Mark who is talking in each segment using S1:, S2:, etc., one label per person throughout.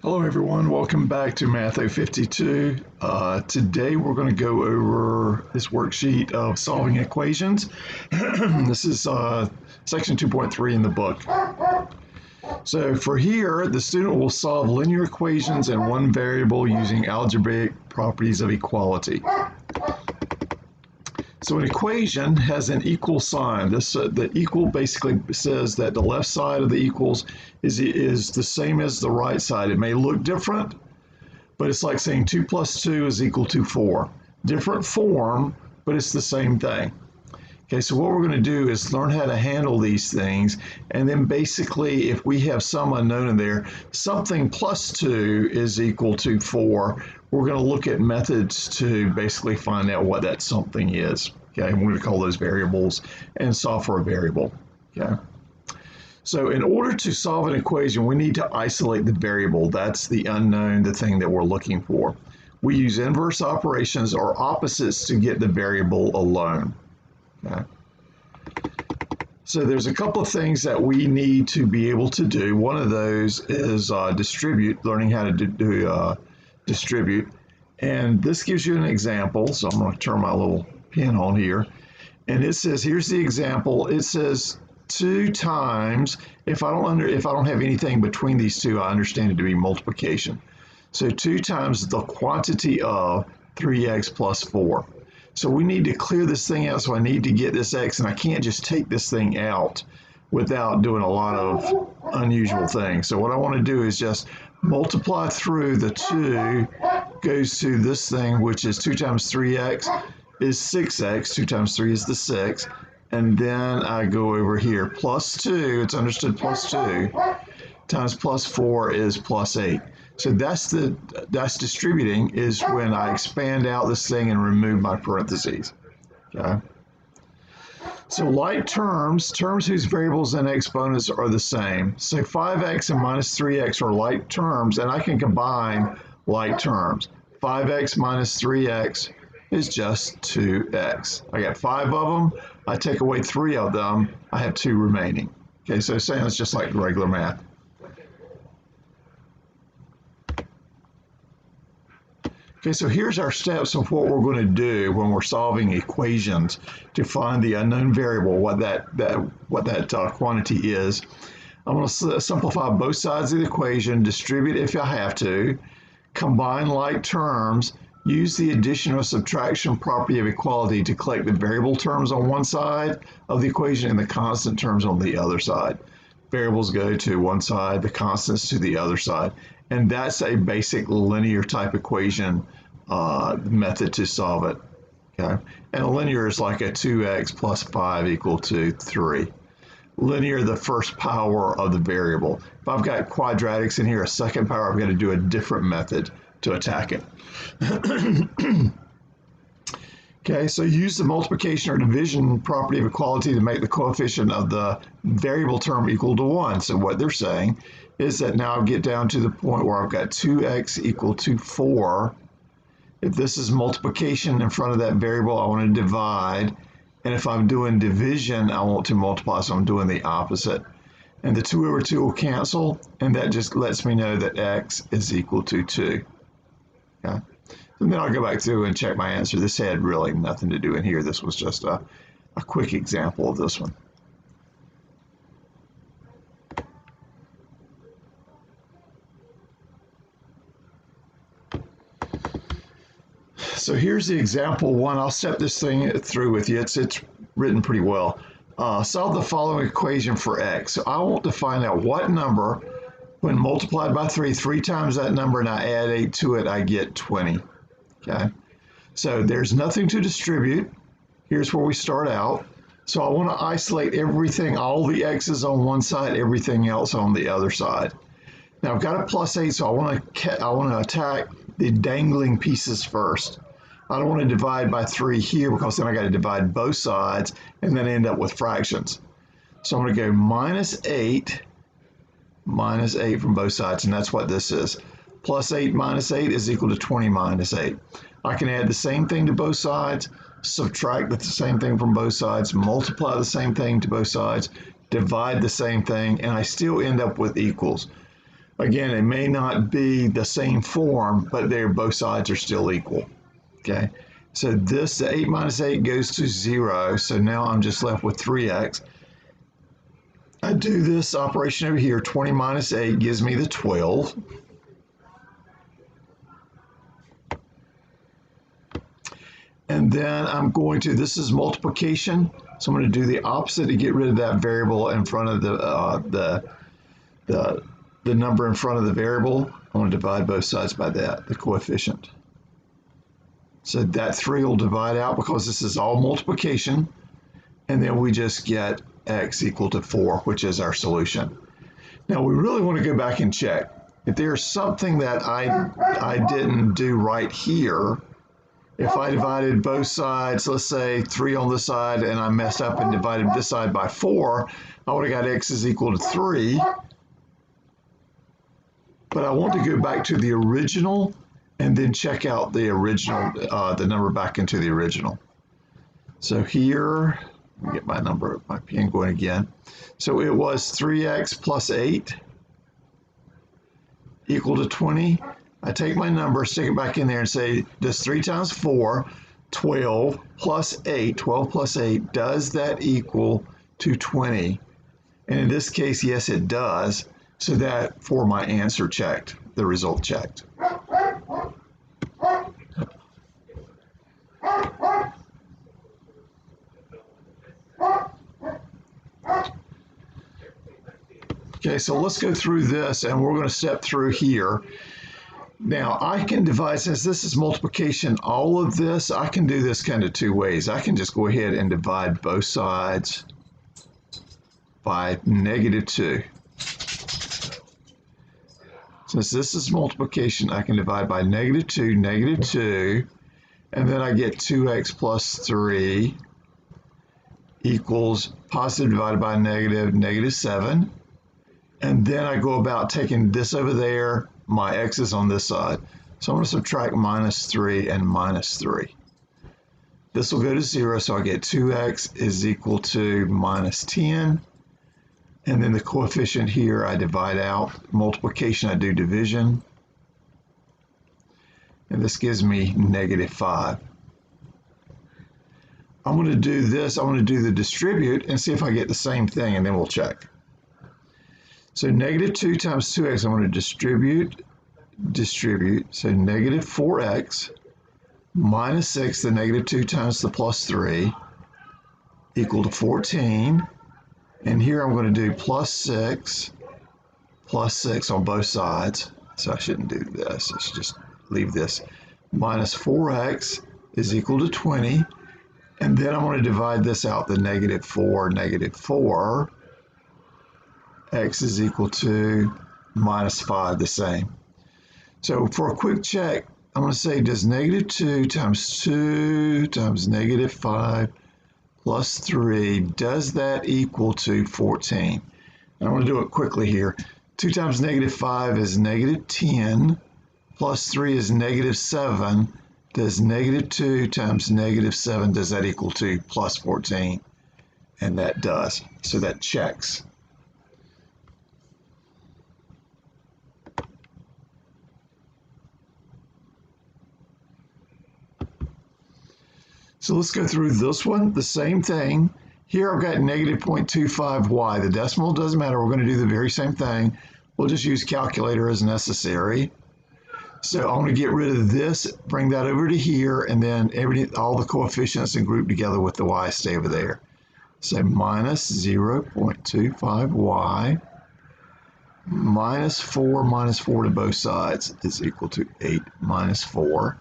S1: Hello everyone, welcome back to MAT052. Today we're going to go over this worksheet of solving equations. This is section 2.3 in the book. So for here, the student will solve linear equations in one variable using algebraic properties of equality. So an equation has an equal sign. The equal basically says that the left side of the equals is the same as the right side. It may look different, but it's like saying 2 plus 2 is equal to 4. Different form, but it's the same thing. Okay, so what we're going to do is learn how to handle these things, and then basically if we have some unknown in there, something plus 2 is equal to 4, we're going to look at methods to basically find out what that something is. Okay, and we're going to call those variables and solve for a variable. Okay, so in order to solve an equation, we need to isolate the variable. That's the unknown, the thing that we're looking for. We use inverse operations or opposites to get the variable alone. Okay. So there's a couple of things that we need to be able to do. One of those is distribute, learning how to do distribute. And this gives you an example. So I'm going to turn my little pen on here. And it says, here's the example. It says 2 times, if I don't have anything between these two, I understand it to be multiplication. So 2 times the quantity of 3x plus 4. So we need to clear this thing out, so I need to get this x, and I can't just take this thing out without doing a lot of unusual things. So what I want to do is just multiply through the 2 goes to this thing, which is 2 times 3x is 6x, 2 times 3 is the 6, and then I go over here, plus 2, it's understood plus 2, times plus 4 is plus 8. So that's distributing, is when I expand out this thing and remove my parentheses. Okay. So like terms whose variables and exponents are the same. So 5x and minus 3x are like terms, and I can combine like terms. 5x minus 3x is just 2x. I got 5 of them. I take away 3 of them. I have 2 remaining. Okay, so it sounds just like regular math. Okay, so here's our steps of what we're going to do when we're solving equations to find the unknown variable, what that quantity is. I'm going to simplify both sides of the equation, distribute if I have to, combine like terms, use the addition or subtraction property of equality to collect the variable terms on one side of the equation and the constant terms on the other side. Variables go to one side, the constants to the other side. And that's a basic linear type equation method to solve it. Okay? And a linear is like a 2x plus 5 equal to 3. Linear, the first power of the variable. If I've got quadratics in here, a second power, I've got to do a different method to attack it. Okay, so use the multiplication or division property of equality to make the coefficient of the variable term equal to 1. So what they're saying is that now I get down to the point where I've got 2x equal to 4. If this is multiplication in front of that variable, I want to divide. And if I'm doing division, I want to multiply, so I'm doing the opposite. And the 2 over 2 will cancel, and that just lets me know that x is equal to 2. Okay? And then I'll go back through and check my answer. This had really nothing to do in here. This was just a quick example of this one. So here's the example 1. I'll step this thing through with you. It's written pretty well. Solve the following equation for x. So I want to find out what number, when multiplied by 3 times that number, and I add 8 to it, I get 20. Okay, so there's nothing to distribute. Here's where we start out. So I want to isolate everything, all the x's on one side, everything else on the other side. Now I've got a plus 8, so I want to attack the dangling pieces first. I don't want to divide by 3 here because then I got to divide both sides and then end up with fractions. So I'm going to go minus 8 from both sides, and that's what this is. Plus 8 minus 8 is equal to 20 minus 8. I can add the same thing to both sides, subtract the same thing from both sides, multiply the same thing to both sides, divide the same thing, and I still end up with equals. Again, it may not be the same form, but both sides are still equal. Okay, so this, the 8 minus 8 goes to 0, so now I'm just left with 3x. I do this operation over here, 20 minus 8 gives me the 12. And then I'm going to, this is multiplication, so I'm going to do the opposite to get rid of that variable in front of the number in front of the variable. I want to divide both sides by that, the coefficient. So that 3 will divide out because this is all multiplication, and then we just get x equal to 4, which is our solution. Now we really want to go back and check. If there's something that I didn't do right here, if I divided both sides, let's say 3 on this side, and I messed up and divided this side by 4, I would have got x is equal to 3. But I want to go back to the original and then check out the original, the number back into the original. So here, let me get my number, my pen going again. So it was 3x plus 8 equal to 20. I take my number, stick it back in there and say, does 3 times 4, 12 plus 8, 12 plus 8, does that equal to 20? And in this case, yes, it does. So that for my answer checked, the result checked. Okay, so let's go through this, and we're going to step through here. Now, I can divide, since this is multiplication, all of this, I can do this kind of two ways. I can just go ahead and divide both sides by -2. Since this is multiplication, I can divide by -2, -2, and then I get 2x plus 3 equals positive divided by negative, -7. And then I go about taking this over there, my x is on this side. So I'm going to subtract -3 and -3. This will go to 0, so I get 2x is equal to -10. And then the coefficient here I divide out. Multiplication I do division. And this gives me -5. I'm going to do this, I'm going to do the distribute and see if I get the same thing, and then we'll check. So -2 times 2x, I'm going to distribute. So -4x minus 6, the -2 times the +3, equal to 14. And here I'm going to do plus 6 on both sides. So I shouldn't do this. Let's just leave this. Minus 4x is equal to 20. And then I'm going to divide this out, the -4. X is equal to -5, the same. So for a quick check, I'm going to say, does -2 times 2 times -5 plus 3, does that equal to 14? And I'm going to do it quickly here. 2 times -5 is -10, plus 3 is -7. Does -2 times -7, does that equal to plus 14? And that does. So that checks. So let's go through this one, the same thing. Here I've got -0.25y. The decimal doesn't matter. We're going to do the very same thing. We'll just use calculator as necessary. So I'm going to get rid of this, bring that over to here, and then all the coefficients and group together with the y stay over there. So minus 0.25y minus 4 to both sides is equal to 8 minus 4.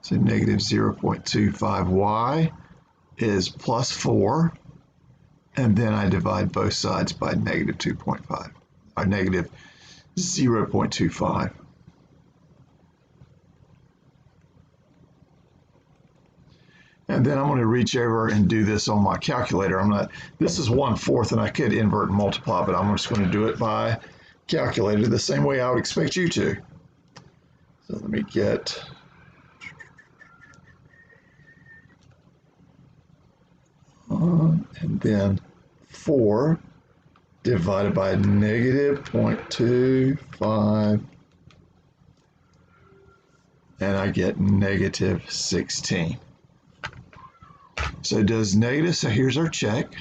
S1: So negative 0.25y is plus 4, and then I divide both sides by -2.5, or negative 0.25. And then I'm going to reach over and do this on my calculator. This is 1/4, and I could invert and multiply, but I'm just going to do it by calculator the same way I would expect you to. So let me get... and then 4 divided by negative 0.25, and I get negative 16. So here's our check.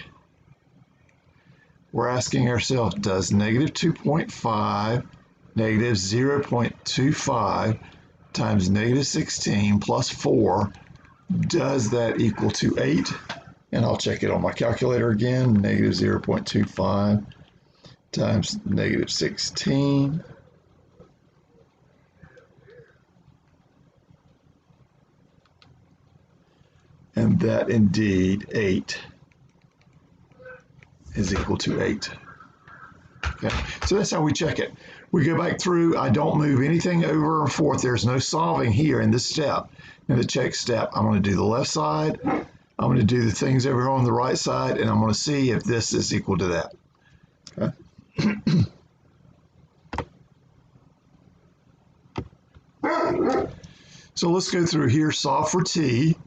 S1: We're asking ourselves, does negative 2.5 negative 0.25 times negative 16 plus 4, does that equal to 8? And I'll check it on my calculator again. Negative 0.25 times negative 16. And that indeed 8 is equal to 8. Okay, so that's how we check it. We go back through. I don't move anything over or forth. There's no solving here in this step. In the check step, I'm going to do the left side. I'm going to do the things over here on the right side, and I'm going to see if this is equal to that. Okay. So let's go through here, solve for t.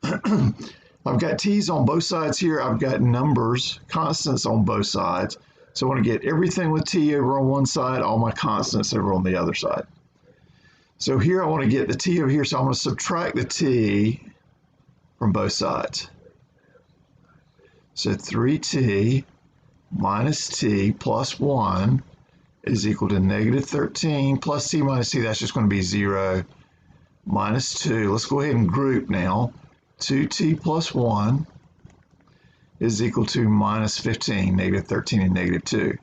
S1: I've got t's on both sides here. I've got numbers, constants on both sides. So I want to get everything with t over on one side, all my constants over on the other side. So here I want to get the t over here, so I'm going to subtract the t from both sides. So 3t minus t plus 1 is equal to negative 13 plus t minus t. That's just going to be 0 minus 2. Let's go ahead and group now. 2t plus 1 is equal to minus 15, negative 13 and negative 2.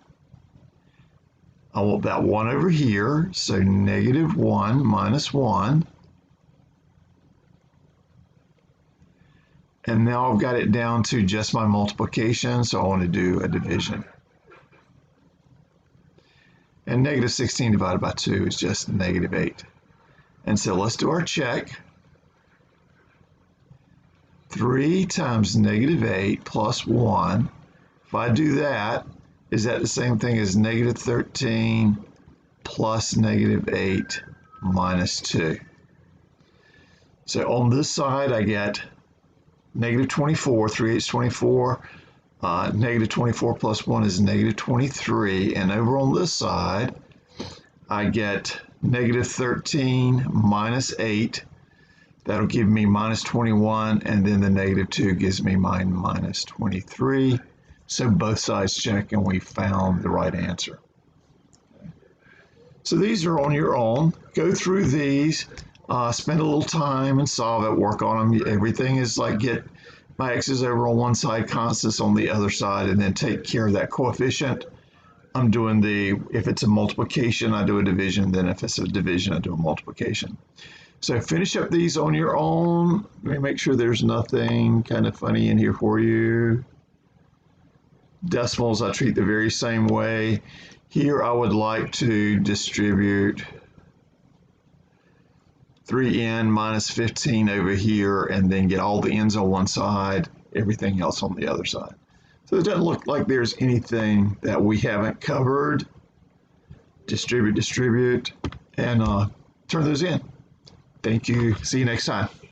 S1: I want that 1 over here, so negative 1 minus 1. And now I've got it down to just my multiplication, so I want to do a division. And negative 16 divided by 2 is just negative 8. And so let's do our check. 3 times negative 8 plus 1. If I do that, is that the same thing as negative 13 plus negative 8 minus 2? So on this side, I get negative 24, 3 8's 24. Negative 24 plus 1 is negative 23. And over on this side, I get negative 13 minus 8. That'll give me minus 21, and then the negative 2 gives me minus 23. So both sides check, and we found the right answer. So these are on your own. Go through these, spend a little time and solve it, work on them. Everything is like get my x's over on one side, constants on the other side, and then take care of that coefficient. I'm doing if it's a multiplication, I do a division. Then if it's a division, I do a multiplication. So finish up these on your own. Let me make sure there's nothing kind of funny in here for you. Decimals I treat the very same way. Here I would like to distribute 3n minus 15 over here and then get all the n's on one side, everything else on the other side. So it doesn't look like there's anything that we haven't covered. Distribute, and turn those in. Thank you. See you next time.